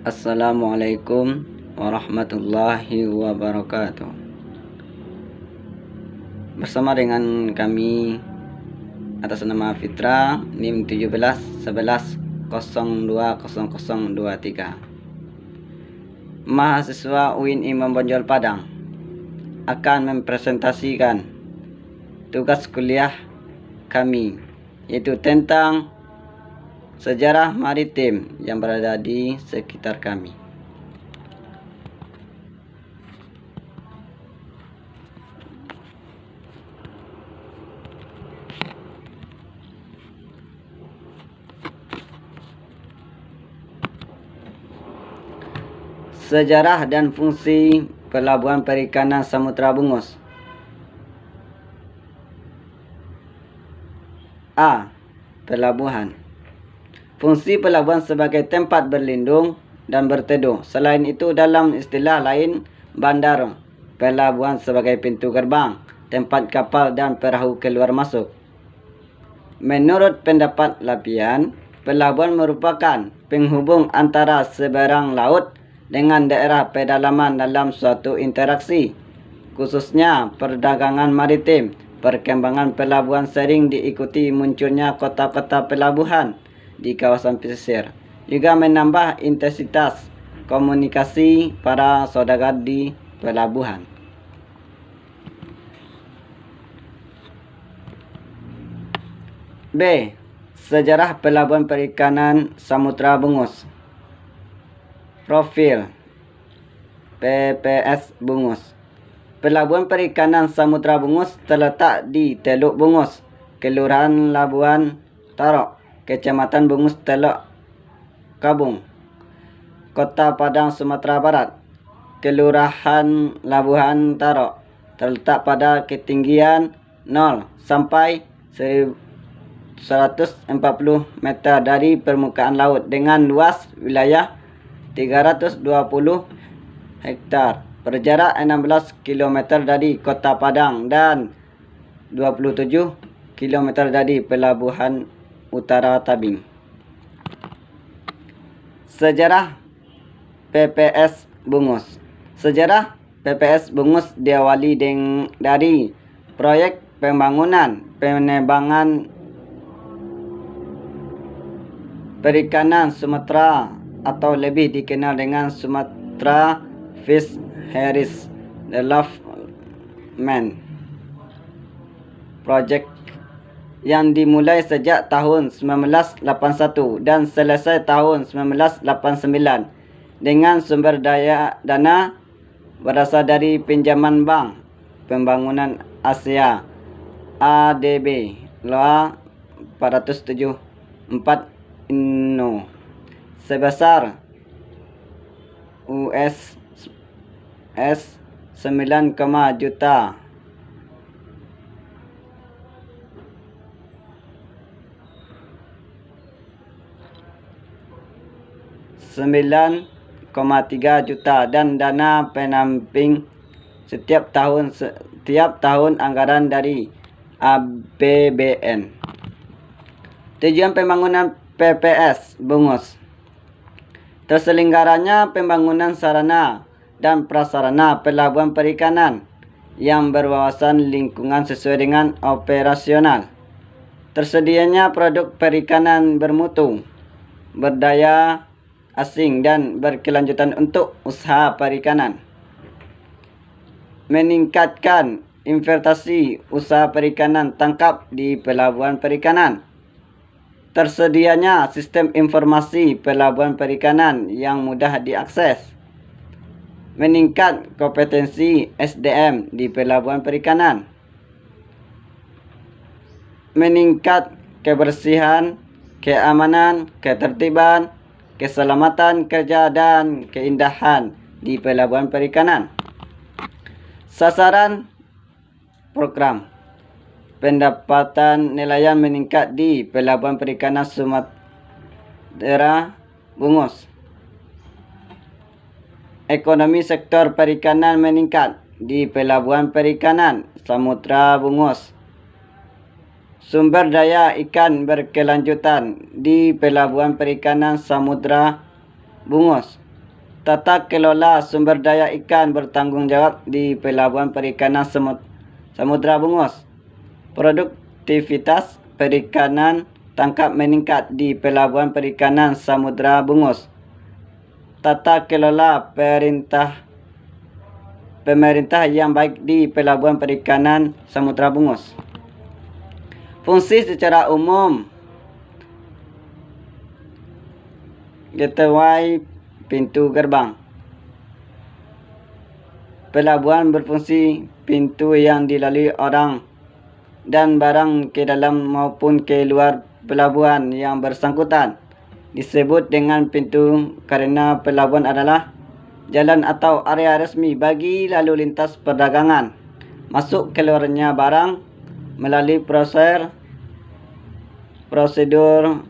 Assalamualaikum warahmatullahi wabarakatuh. Bersama dengan kami atas nama Fitra, NIM 1711020023. Mahasiswa UIN Imam Bonjol Padang akan mempresentasikan tugas kuliah kami, yaitu tentang sejarah maritim yang berada di sekitar kami. Sejarah dan fungsi Pelabuhan Perikanan Samudra Bungus. A. Pelabuhan. Fungsi pelabuhan sebagai tempat berlindung dan berteduh. Selain itu, dalam istilah lain, bandar pelabuhan sebagai pintu gerbang, tempat kapal dan perahu keluar masuk. Menurut pendapat Lapian, pelabuhan merupakan penghubung antara seberang laut dengan daerah pedalaman dalam suatu interaksi, khususnya perdagangan maritim. Perkembangan pelabuhan sering diikuti munculnya kota-kota pelabuhan di kawasan pesisir, juga menambah intensitas komunikasi para saudagar di pelabuhan. B. Sejarah Pelabuhan Perikanan Samudra Bungus. Profil PPS Bungus. Pelabuhan Perikanan Samudra Bungus terletak di Teluk Bungus, Kelurahan Labuan Tarok, Kecamatan Bungus Teluk Kabung, Kota Padang, Sumatera Barat. Kelurahan Labuan Tarok terletak pada ketinggian 0 sampai 140 meter dari permukaan laut dengan luas wilayah 320 hektar, berjarak 16 km dari Kota Padang dan 27 km dari Pelabuhan Utara Tabing. Sejarah PPS Bungus. Sejarah PPS Bungus diawali dari proyek pembangunan penerbangan perikanan Sumatera, atau lebih dikenal dengan Sumatra Fisheries Development Project, yang dimulai sejak tahun 1981 dan selesai tahun 1989 dengan sumber dana berasal dari pinjaman Bank Pembangunan Asia ADB LOA 474 Inno sebesar US 9, juta $9,3 juta dan dana pendamping setiap tahun anggaran dari APBN. Tujuan pembangunan PPS Bungus: terselenggaranya pembangunan sarana dan prasarana pelabuhan perikanan yang berwawasan lingkungan sesuai dengan operasional, tersedianya produk perikanan bermutu, berdaya asing dan berkelanjutan untuk usaha perikanan, meningkatkan investasi usaha perikanan tangkap di pelabuhan perikanan, tersedianya sistem informasi pelabuhan perikanan yang mudah diakses, meningkat kompetensi SDM di pelabuhan perikanan, meningkat kebersihan, keamanan, ketertiban, keselamatan kerja dan keindahan di pelabuhan perikanan. Sasaran program: pendapatan nelayan meningkat di Pelabuhan Perikanan Samudra Bungus. Ekonomi sektor perikanan meningkat di Pelabuhan Perikanan Samudra Bungus. Sumber daya ikan berkelanjutan di Pelabuhan Perikanan Samudra Bungus. Tata kelola sumber daya ikan bertanggung jawab di Pelabuhan Perikanan Samudra Bungos. Produktivitas perikanan tangkap meningkat di Pelabuhan Perikanan Samudra Bungos. Tata kelola pemerintah yang baik di Pelabuhan Perikanan Samudra Bungos. Fungsi secara umum gateway pintu gerbang. Pelabuhan berfungsi pintu yang dilalui orang dan barang ke dalam maupun ke luar pelabuhan yang bersangkutan. Disebut dengan pintu karena pelabuhan adalah jalan atau area resmi bagi lalu lintas perdagangan. Masuk keluarnya barang melalui prosedur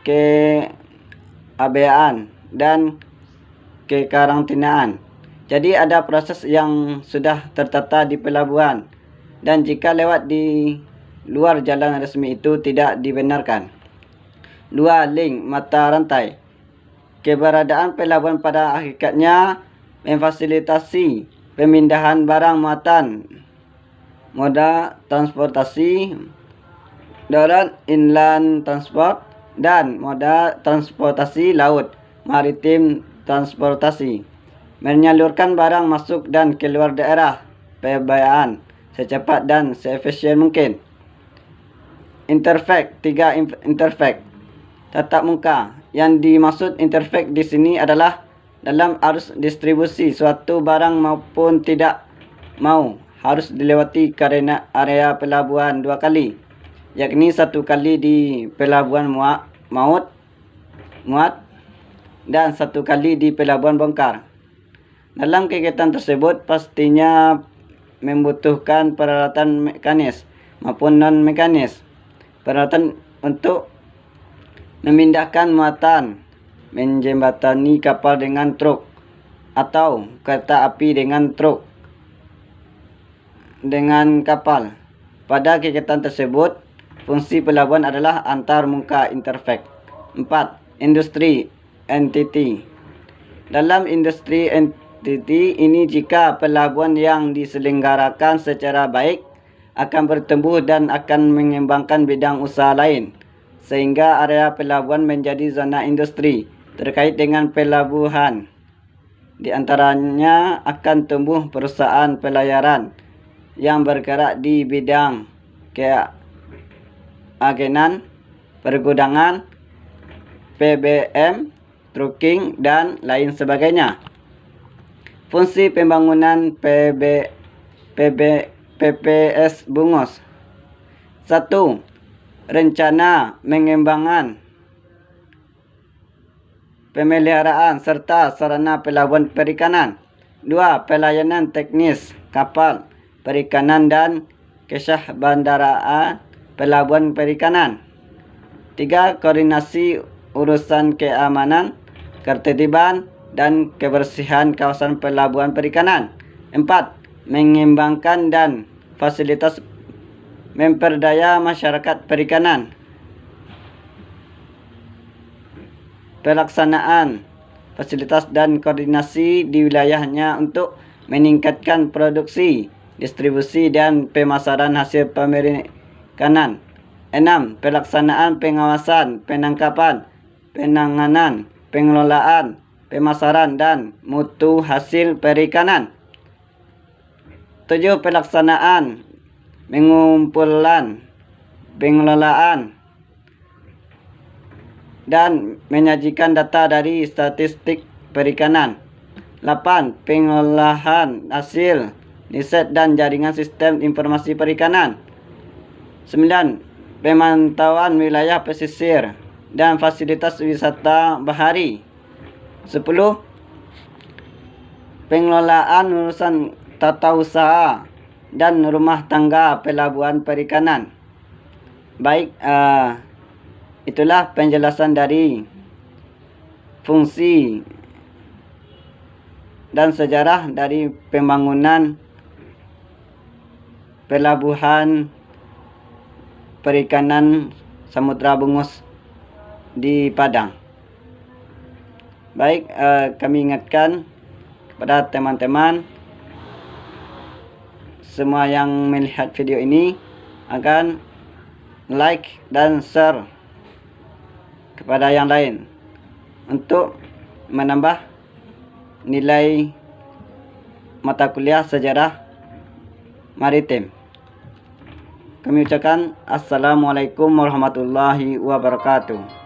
keabeaan dan kekarantinaan. Jadi ada proses yang sudah tertata di pelabuhan, dan jika lewat di luar jalan resmi itu tidak dibenarkan. 2. Link mata rantai. Keberadaan pelabuhan pada hakikatnya memfasilitasi pemindahan barang muatan, moda transportasi darat, inland transport, dan moda transportasi laut, maritim transportasi, menyalurkan barang masuk dan keluar daerah pembayaran secepat dan seefisien mungkin. Interface. 3. Interface tatap muka. Yang dimaksud interface di sini adalah dalam arus distribusi suatu barang maupun tidak mau harus dilewati karena area pelabuhan 2 kali, yakni 1 kali di pelabuhan muat dan 1 kali di pelabuhan bongkar. Dalam kegiatan tersebut pastinya membutuhkan peralatan mekanis maupun non-mekanis. Peralatan untuk memindahkan muatan, menjembatani kapal dengan truk atau kereta api dengan truk dengan kapal. Pada kegiatan tersebut, fungsi pelabuhan adalah antar muka interface. 4. Industri entity. Dalam industri entity ini, jika pelabuhan yang diselenggarakan secara baik akan bertumbuh dan akan mengembangkan bidang usaha lain, sehingga area pelabuhan menjadi zona industri terkait dengan pelabuhan. Di antaranya akan tumbuh perusahaan pelayaran yang bergerak di bidang keagenan, pergudangan, PBM, trucking, dan lain sebagainya. Fungsi pembangunan PPS Bungos. 1. Rencana pengembangan, pemeliharaan serta sarana pelabuhan perikanan. 2. Pelayanan teknis kapal perikanan dan kesah bandaraan pelabuhan perikanan. 3. Koordinasi urusan keamanan, ketertiban, dan kebersihan kawasan pelabuhan perikanan. 4. Mengembangkan dan fasilitas memperdaya masyarakat perikanan. Pelaksanaan fasilitas dan koordinasi di wilayahnya untuk meningkatkan produksi, distribusi, dan pemasaran hasil perikanan. 6. Pelaksanaan pengawasan, penangkapan, penanganan, pengelolaan, pemasaran, dan mutu hasil perikanan. 7. Pelaksanaan, pengumpulan, pengelolaan, dan menyajikan data dari statistik perikanan. 8. Pengolahan hasil riset dan jaringan sistem informasi perikanan. 9. Pemantauan wilayah pesisir dan fasilitas wisata bahari. 10. Pengelolaan urusan tata usaha dan rumah tangga pelabuhan perikanan. Baik, itulah penjelasan dari fungsi dan sejarah dari pembangunan pelabuhan perikanan Samudra Bungos di Padang. Baik, kami ingatkan kepada teman-teman semua yang melihat video ini akan like dan share kepada yang lain untuk menambah nilai mata kuliah sejarah maritim. Kami ucapkan Assalamualaikum warahmatullahi wabarakatuh.